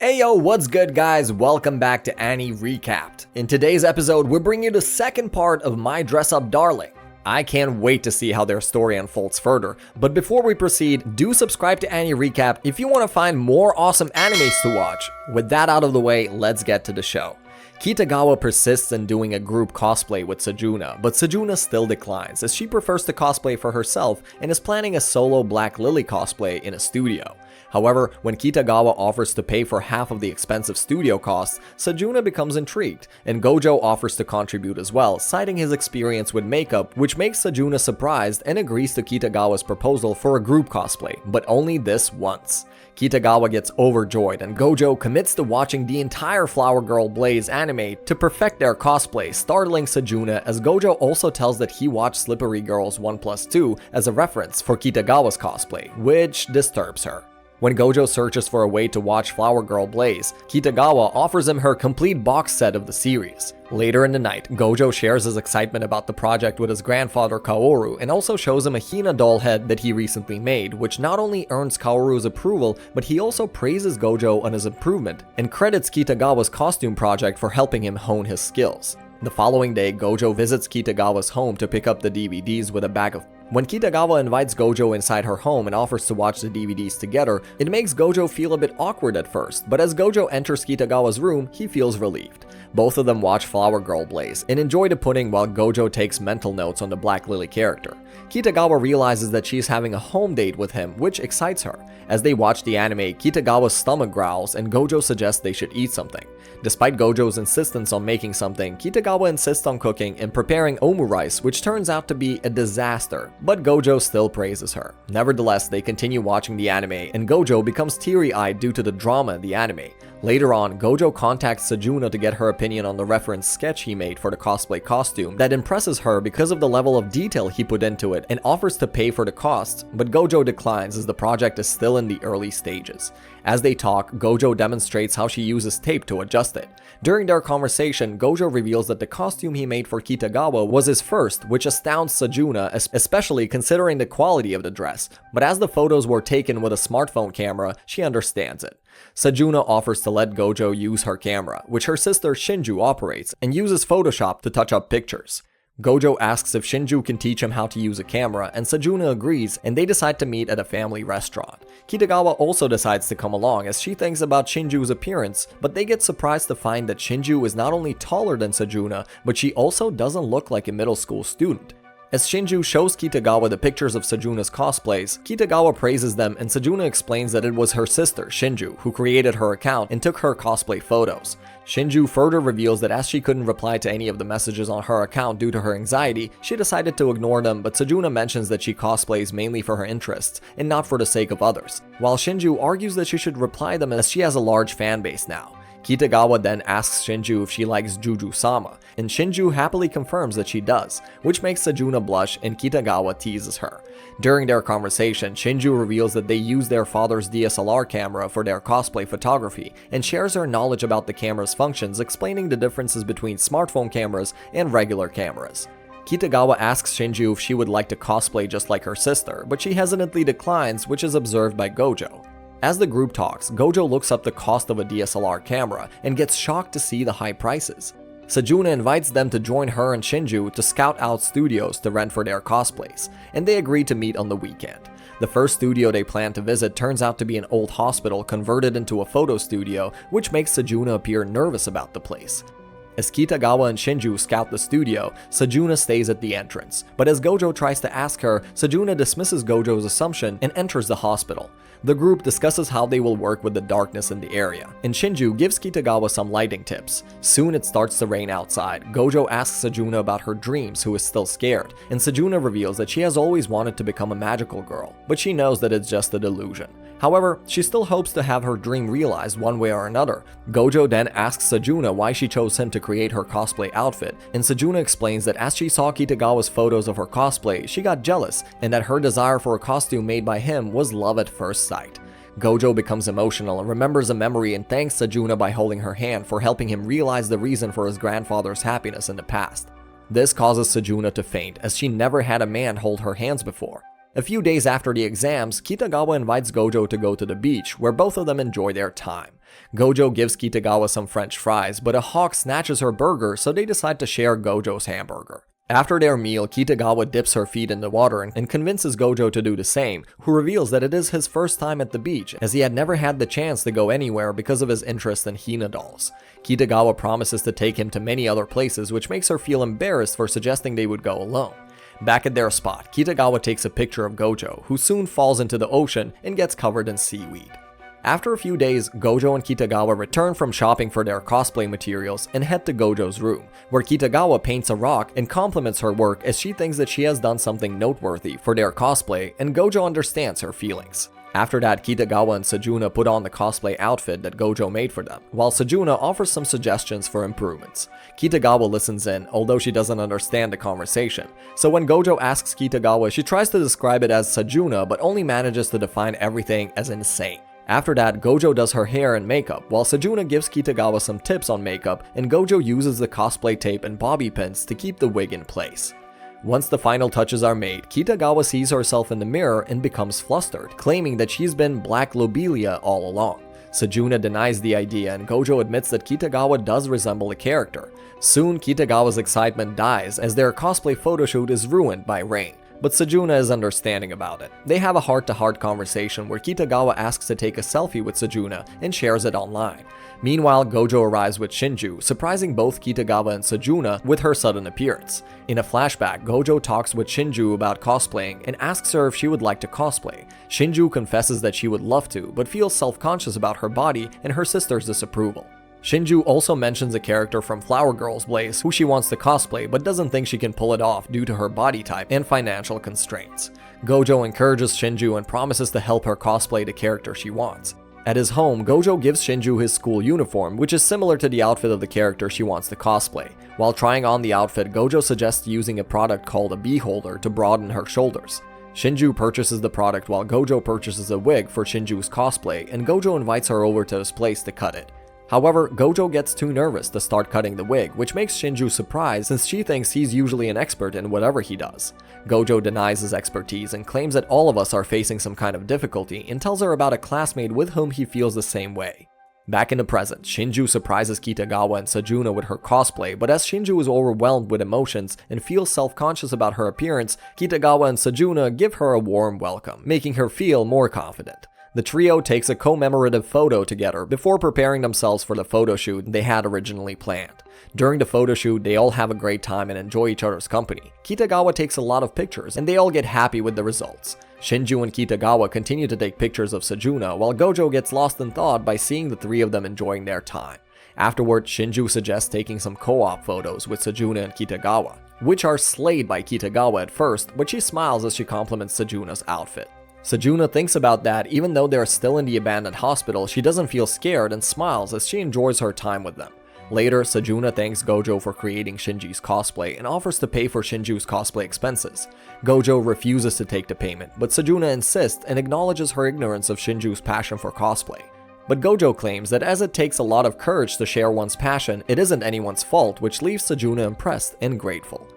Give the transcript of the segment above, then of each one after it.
Ayo, what's good guys? Welcome back to Annie Recapped. In today's episode, we're bringing you the second part of My Dress Up Darling. I can't wait to see how their story unfolds further, but before we proceed, do subscribe to Annie Recap if you want to find more awesome animes to watch. With that out of the way, let's get to the show. Kitagawa persists in doing a group cosplay with Sejuna, but Sejuna still declines as she prefers to cosplay for herself and is planning a solo Black Lily cosplay in a studio. However, when Kitagawa offers to pay for half of the expensive studio costs, Sejuna becomes intrigued, and Gojo offers to contribute as well, citing his experience with makeup, which makes Sejuna surprised and agrees to Kitagawa's proposal for a group cosplay, but only this once. Kitagawa gets overjoyed and Gojo commits to watching the entire Flower Girl Blaze anime to perfect their cosplay, startling Sejuna as Gojo also tells that he watched Slippery Girls 1+2 as a reference for Kitagawa's cosplay, which disturbs her. When Gojo searches for a way to watch Flower Girl Blaze, Kitagawa offers him her complete box set of the series. Later in the night, Gojo shares his excitement about the project with his grandfather Kaoru and also shows him a Hina doll head that he recently made, which not only earns Kaoru's approval, but he also praises Gojo on his improvement and credits Kitagawa's costume project for helping him hone his skills. The following day, Gojo visits Kitagawa's home to pick up the DVDs with a bag of. When Kitagawa invites Gojo inside her home and offers to watch the DVDs together, it makes Gojo feel a bit awkward at first, but as Gojo enters Kitagawa's room, he feels relieved. Both of them watch Flower Girl Blaze and enjoy the pudding while Gojo takes mental notes on the Black Lily character. Kitagawa realizes that she is having a home date with him, which excites her. As they watch the anime, Kitagawa's stomach growls and Gojo suggests they should eat something. Despite Gojo's insistence on making something, Kitagawa insists on cooking and preparing omu rice, which turns out to be a disaster, but Gojo still praises her. Nevertheless, they continue watching the anime and Gojo becomes teary-eyed due to the drama in the anime. Later on, Gojo contacts Sejuna to get her opinion on the reference sketch he made for the cosplay costume that impresses her because of the level of detail he put into it and offers to pay for the costs, but Gojo declines as the project is still in the early stages. As they talk, Gojo demonstrates how she uses tape to adjust it. During their conversation, Gojo reveals that the costume he made for Kitagawa was his first, which astounds Sejuna, especially considering the quality of the dress, but as the photos were taken with a smartphone camera, she understands it. Sejuna offers to let Gojo use her camera, which her sister Shinju operates, and uses Photoshop to touch up pictures. Gojo asks if Shinju can teach him how to use a camera, and Sejuna agrees, and they decide to meet at a family restaurant. Kitagawa also decides to come along as she thinks about Shinju's appearance, but they get surprised to find that Shinju is not only taller than Sejuna, but she also doesn't look like a middle school student. As Shinju shows Kitagawa the pictures of Sejuna's cosplays, Kitagawa praises them and Sejuna explains that it was her sister, Shinju, who created her account and took her cosplay photos. Shinju further reveals that as she couldn't reply to any of the messages on her account due to her anxiety, she decided to ignore them, but Sejuna mentions that she cosplays mainly for her interests and not for the sake of others, while Shinju argues that she should reply them as she has a large fan base now. Kitagawa then asks Shinju if she likes Juju-sama, and Shinju happily confirms that she does, which makes Sejuna blush and Kitagawa teases her. During their conversation, Shinju reveals that they use their father's DSLR camera for their cosplay photography and shares her knowledge about the camera's functions, explaining the differences between smartphone cameras and regular cameras. Kitagawa asks Shinju if she would like to cosplay just like her sister, but she hesitantly declines, which is observed by Gojo. As the group talks, Gojo looks up the cost of a DSLR camera and gets shocked to see the high prices. Sejuna invites them to join her and Shinju to scout out studios to rent for their cosplays, and they agree to meet on the weekend. The first studio they plan to visit turns out to be an old hospital converted into a photo studio, which makes Sejuna appear nervous about the place. As Kitagawa and Shinju scout the studio, Sejuna stays at the entrance, but as Gojo tries to ask her, Sejuna dismisses Gojo's assumption and enters the hospital. The group discusses how they will work with the darkness in the area, and Shinju gives Kitagawa some lighting tips. Soon it starts to rain outside. Gojo asks Sejuna about her dreams, who is still scared, and Sejuna reveals that she has always wanted to become a magical girl, but she knows that it's just a delusion. However, she still hopes to have her dream realized one way or another. Gojo then asks Sejuna why she chose him to create her cosplay outfit, and Sejuna explains that as she saw Kitagawa's photos of her cosplay, she got jealous, and that her desire for a costume made by him was love at first sight. Gojo becomes emotional and remembers a memory and thanks Sejuna by holding her hand for helping him realize the reason for his grandfather's happiness in the past. This causes Sejuna to faint as she never had a man hold her hands before. A few days after the exams, Kitagawa invites Gojo to go to the beach, where both of them enjoy their time. Gojo gives Kitagawa some French fries, but a hawk snatches her burger, so they decide to share Gojo's hamburger. After their meal, Kitagawa dips her feet in the water and convinces Gojo to do the same, who reveals that it is his first time at the beach, as he had never had the chance to go anywhere because of his interest in Hina dolls. Kitagawa promises to take him to many other places, which makes her feel embarrassed for suggesting they would go alone. Back at their spot, Kitagawa takes a picture of Gojo, who soon falls into the ocean and gets covered in seaweed. After a few days, Gojo and Kitagawa return from shopping for their cosplay materials and head to Gojo's room, where Kitagawa paints a rock and compliments her work as she thinks that she has done something noteworthy for their cosplay, and Gojo understands her feelings. After that, Kitagawa and Sejuna put on the cosplay outfit that Gojo made for them, while Sejuna offers some suggestions for improvements. Kitagawa listens in, although she doesn't understand the conversation. So when Gojo asks Kitagawa, she tries to describe it as Sejuna, but only manages to define everything as insane. After that, Gojo does her hair and makeup, while Sejuna gives Kitagawa some tips on makeup, and Gojo uses the cosplay tape and bobby pins to keep the wig in place. Once the final touches are made, Kitagawa sees herself in the mirror and becomes flustered, claiming that she's been Black Lobelia all along. Sejuna denies the idea, and Gojo admits that Kitagawa does resemble a character. Soon, Kitagawa's excitement dies as their cosplay photoshoot is ruined by rain. But Sejuna is understanding about it. They have a heart-to-heart conversation where Kitagawa asks to take a selfie with Sejuna and shares it online. Meanwhile, Gojo arrives with Shinju, surprising both Kitagawa and Sejuna with her sudden appearance. In a flashback, Gojo talks with Shinju about cosplaying and asks her if she would like to cosplay. Shinju confesses that she would love to, but feels self-conscious about her body and her sister's disapproval. Shinju also mentions a character from Flower Girl's Blaze who she wants to cosplay but doesn't think she can pull it off due to her body type and financial constraints. Gojo encourages Shinju and promises to help her cosplay the character she wants. At his home, Gojo gives Shinju his school uniform, which is similar to the outfit of the character she wants to cosplay. While trying on the outfit, Gojo suggests using a product called a bee holder to broaden her shoulders. Shinju purchases the product while Gojo purchases a wig for Shinju's cosplay, and Gojo invites her over to his place to cut it. However, Gojo gets too nervous to start cutting the wig, which makes Shinju surprised since she thinks he's usually an expert in whatever he does. Gojo denies his expertise and claims that all of us are facing some kind of difficulty and tells her about a classmate with whom he feels the same way. Back in the present, Shinju surprises Kitagawa and Sejuna with her cosplay, but as Shinju is overwhelmed with emotions and feels self-conscious about her appearance, Kitagawa and Sejuna give her a warm welcome, making her feel more confident. The trio takes a commemorative photo together before preparing themselves for the photo shoot they had originally planned. During the photo shoot, they all have a great time and enjoy each other's company. Kitagawa takes a lot of pictures, and they all get happy with the results. Shinju and Kitagawa continue to take pictures of Sejuna, while Gojo gets lost in thought by seeing the three of them enjoying their time. Afterward, Shinju suggests taking some co-op photos with Sejuna and Kitagawa, which are slayed by Kitagawa at first, but she smiles as she compliments Sejuna's outfit. Sejuna thinks about that even though they're still in the abandoned hospital, she doesn't feel scared and smiles as she enjoys her time with them. Later, Sejuna thanks Gojo for creating Shinji's cosplay and offers to pay for Shinju's cosplay expenses. Gojo refuses to take the payment, but Sejuna insists and acknowledges her ignorance of Shinju's passion for cosplay. But Gojo claims that as it takes a lot of courage to share one's passion, it isn't anyone's fault, which leaves Sejuna impressed and grateful.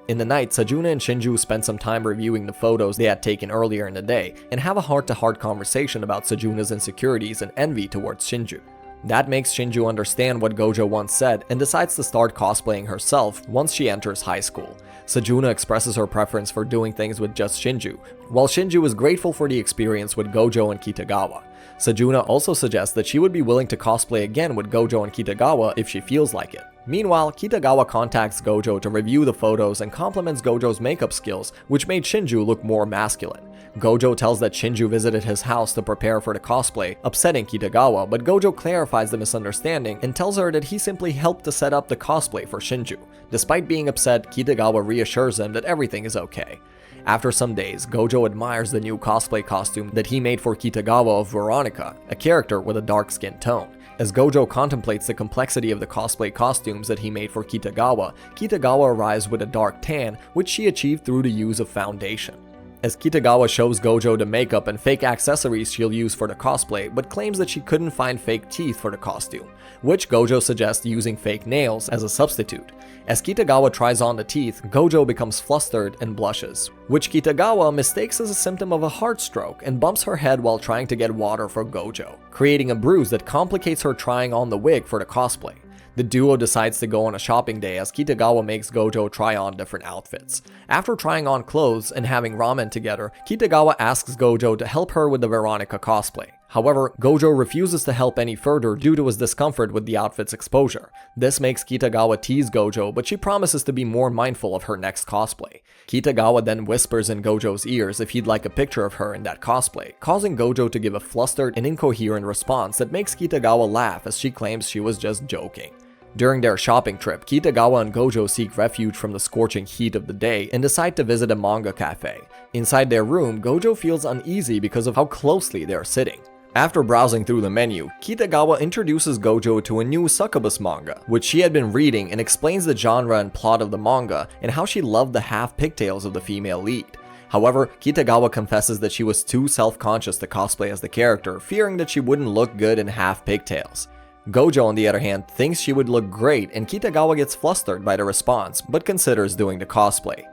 In the night, Sejuna and Shinju spend some time reviewing the photos they had taken earlier in the day and have a heart-to-heart conversation about Sejuna's insecurities and envy towards Shinju. That makes Shinju understand what Gojo once said and decides to start cosplaying herself once she enters high school. Sejuna expresses her preference for doing things with just Shinju, while Shinju is grateful for the experience with Gojo and Kitagawa. Sejuna also suggests that she would be willing to cosplay again with Gojo and Kitagawa if she feels like it. Meanwhile, Kitagawa contacts Gojo to review the photos and compliments Gojo's makeup skills, which made Shinju look more masculine. Gojo tells that Shinju visited his house to prepare for the cosplay, upsetting Kitagawa, but Gojo clarifies the misunderstanding and tells her that he simply helped to set up the cosplay for Shinju. Despite being upset, Kitagawa reassures him that everything is okay. After some days, Gojo admires the new cosplay costume that he made for Kitagawa of Veronica, a character with a dark skin tone. As Gojo contemplates the complexity of the cosplay costumes that he made for Kitagawa, Kitagawa arrives with a dark tan, which she achieved through the use of foundation. as Kitagawa shows Gojo the makeup and fake accessories she'll use for the cosplay, but claims that she couldn't find fake teeth for the costume, which Gojo suggests using fake nails as a substitute. As Kitagawa tries on the teeth, Gojo becomes flustered and blushes, which Kitagawa mistakes as a symptom of a heart stroke and bumps her head while trying to get water for Gojo, creating a bruise that complicates her trying on the wig for the cosplay. The duo decides to go on a shopping day as Kitagawa makes Gojo try on different outfits. After trying on clothes and having ramen together, Kitagawa asks Gojo to help her with the Veronica cosplay. However, Gojo refuses to help any further due to his discomfort with the outfit's exposure. This makes Kitagawa tease Gojo, but she promises to be more mindful of her next cosplay. Kitagawa then whispers in Gojo's ears if he'd like a picture of her in that cosplay, causing Gojo to give a flustered and incoherent response that makes Kitagawa laugh as she claims she was just joking. During their shopping trip, Kitagawa and Gojo seek refuge from the scorching heat of the day and decide to visit a manga cafe. Inside their room, Gojo feels uneasy because of how closely they are sitting. After browsing through the menu, Kitagawa introduces Gojo to a new succubus manga, which she had been reading, and explains the genre and plot of the manga and how she loved the half pigtails of the female lead. However, Kitagawa confesses that she was too self-conscious to cosplay as the character, fearing that she wouldn't look good in half pigtails. Gojo, on the other hand, thinks she would look great, and Kitagawa gets flustered by the response, but considers doing the cosplay.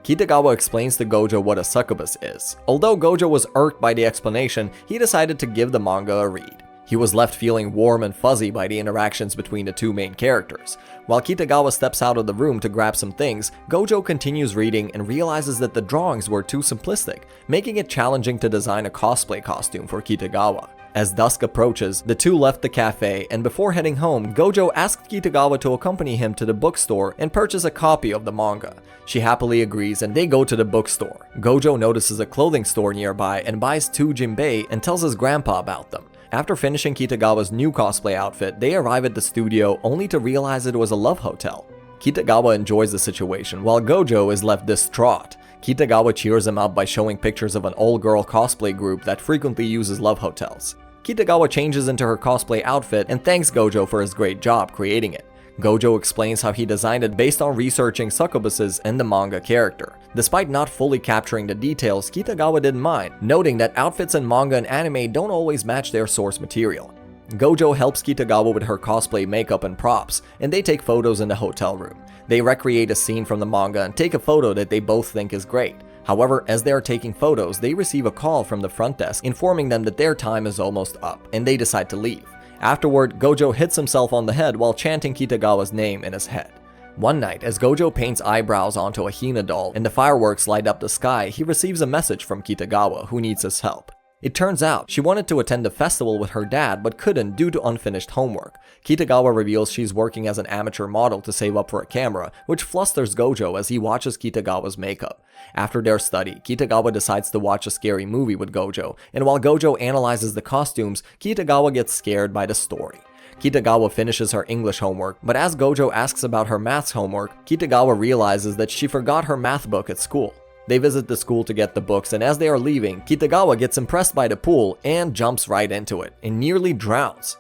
Kitagawa explains to Gojo what a succubus is. Although Gojo was irked by the explanation, he decided to give the manga a read. He was left feeling warm and fuzzy by the interactions between the two main characters. While Kitagawa steps out of the room to grab some things, Gojo continues reading and realizes that the drawings were too simplistic, making it challenging to design a cosplay costume for Kitagawa. As dusk approaches, the two left the cafe, and before heading home, Gojo asked Kitagawa to accompany him to the bookstore and purchase a copy of the manga. She happily agrees and they go to the bookstore. Gojo notices a clothing store nearby and buys 2 jinbei and tells his grandpa about them. After finishing Kitagawa's new cosplay outfit, they arrive at the studio only to realize it was a love hotel. Kitagawa enjoys the situation while Gojo is left distraught. Kitagawa cheers him up by showing pictures of an all-girl cosplay group that frequently uses love hotels. Kitagawa changes into her cosplay outfit and thanks Gojo for his great job creating it. Gojo explains how he designed it based on researching succubuses and the manga character. Despite not fully capturing the details, Kitagawa didn't mind, noting that outfits in manga and anime don't always match their source material. Gojo helps Kitagawa with her cosplay makeup and props, and they take photos in the hotel room. They recreate a scene from the manga and take a photo that they both think is great. However, as they are taking photos, they receive a call from the front desk informing them that their time is almost up, and they decide to leave. Afterward, Gojo hits himself on the head while chanting Kitagawa's name in his head. One night, as Gojo paints eyebrows onto a Hina doll and the fireworks light up the sky, he receives a message from Kitagawa, who needs his help. It turns out, she wanted to attend a festival with her dad but couldn't due to unfinished homework. Kitagawa reveals she's working as an amateur model to save up for a camera, which flusters Gojo as he watches Kitagawa's makeup. After their study, Kitagawa decides to watch a scary movie with Gojo, and while Gojo analyzes the costumes, Kitagawa gets scared by the story. Kitagawa finishes her English homework, but as Gojo asks about her maths homework, Kitagawa realizes that she forgot her math book at school. They visit the school to get the books, and as they are leaving, Kitagawa gets impressed by the pool and jumps right into it, and nearly drowns.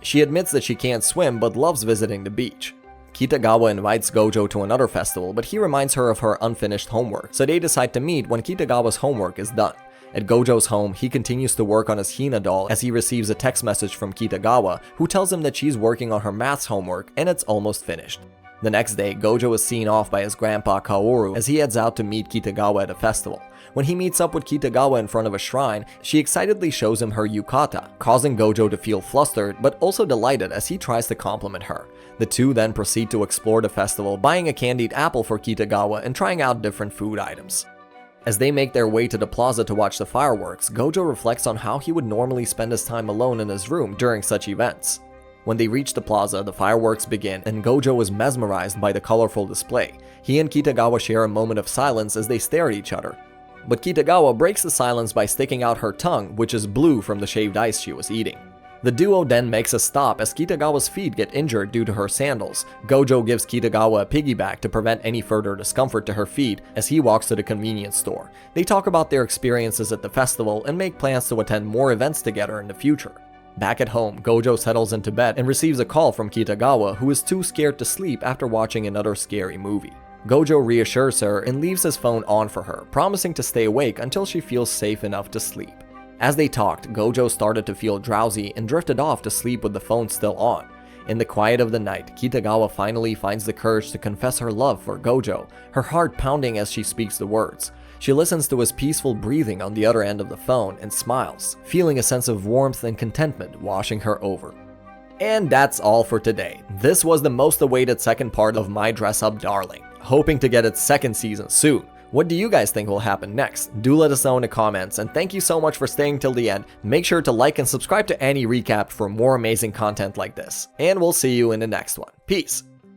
She admits that she can't swim but loves visiting the beach. Kitagawa invites Gojo to another festival, but he reminds her of her unfinished homework, so they decide to meet when Kitagawa's homework is done. At Gojo's home, he continues to work on his Hina doll as he receives a text message from Kitagawa, who tells him that she's working on her maths homework and it's almost finished. The next day, Gojo is seen off by his grandpa Kaoru as he heads out to meet Kitagawa at a festival. When he meets up with Kitagawa in front of a shrine, she excitedly shows him her yukata, causing Gojo to feel flustered but also delighted as he tries to compliment her. The two then proceed to explore the festival, buying a candied apple for Kitagawa and trying out different food items. As they make their way to the plaza to watch the fireworks, Gojo reflects on how he would normally spend his time alone in his room during such events. When they reach the plaza, the fireworks begin and Gojo is mesmerized by the colorful display. He and Kitagawa share a moment of silence as they stare at each other. But Kitagawa breaks the silence by sticking out her tongue, which is blue from the shaved ice she was eating. The duo then makes a stop as Kitagawa's feet get injured due to her sandals. Gojo gives Kitagawa a piggyback to prevent any further discomfort to her feet as he walks to the convenience store. They talk about their experiences at the festival and make plans to attend more events together in the future. Back at home, Gojo settles into bed and receives a call from Kitagawa, who is too scared to sleep after watching another scary movie. Gojo reassures her and leaves his phone on for her, promising to stay awake until she feels safe enough to sleep. As they talked, Gojo started to feel drowsy and drifted off to sleep with the phone still on. In the quiet of the night, Kitagawa finally finds the courage to confess her love for Gojo, her heart pounding as she speaks the words. She listens to his peaceful breathing on the other end of the phone and smiles, feeling a sense of warmth and contentment washing her over. And that's all for today. This was the most awaited second part of My Dress Up Darling, hoping to get its second season soon. What do you guys think will happen next? Do let us know in the comments, and thank you so much for staying till the end. Make sure to like and subscribe to Annie Recapped for more amazing content like this. And we'll see you in the next one. Peace!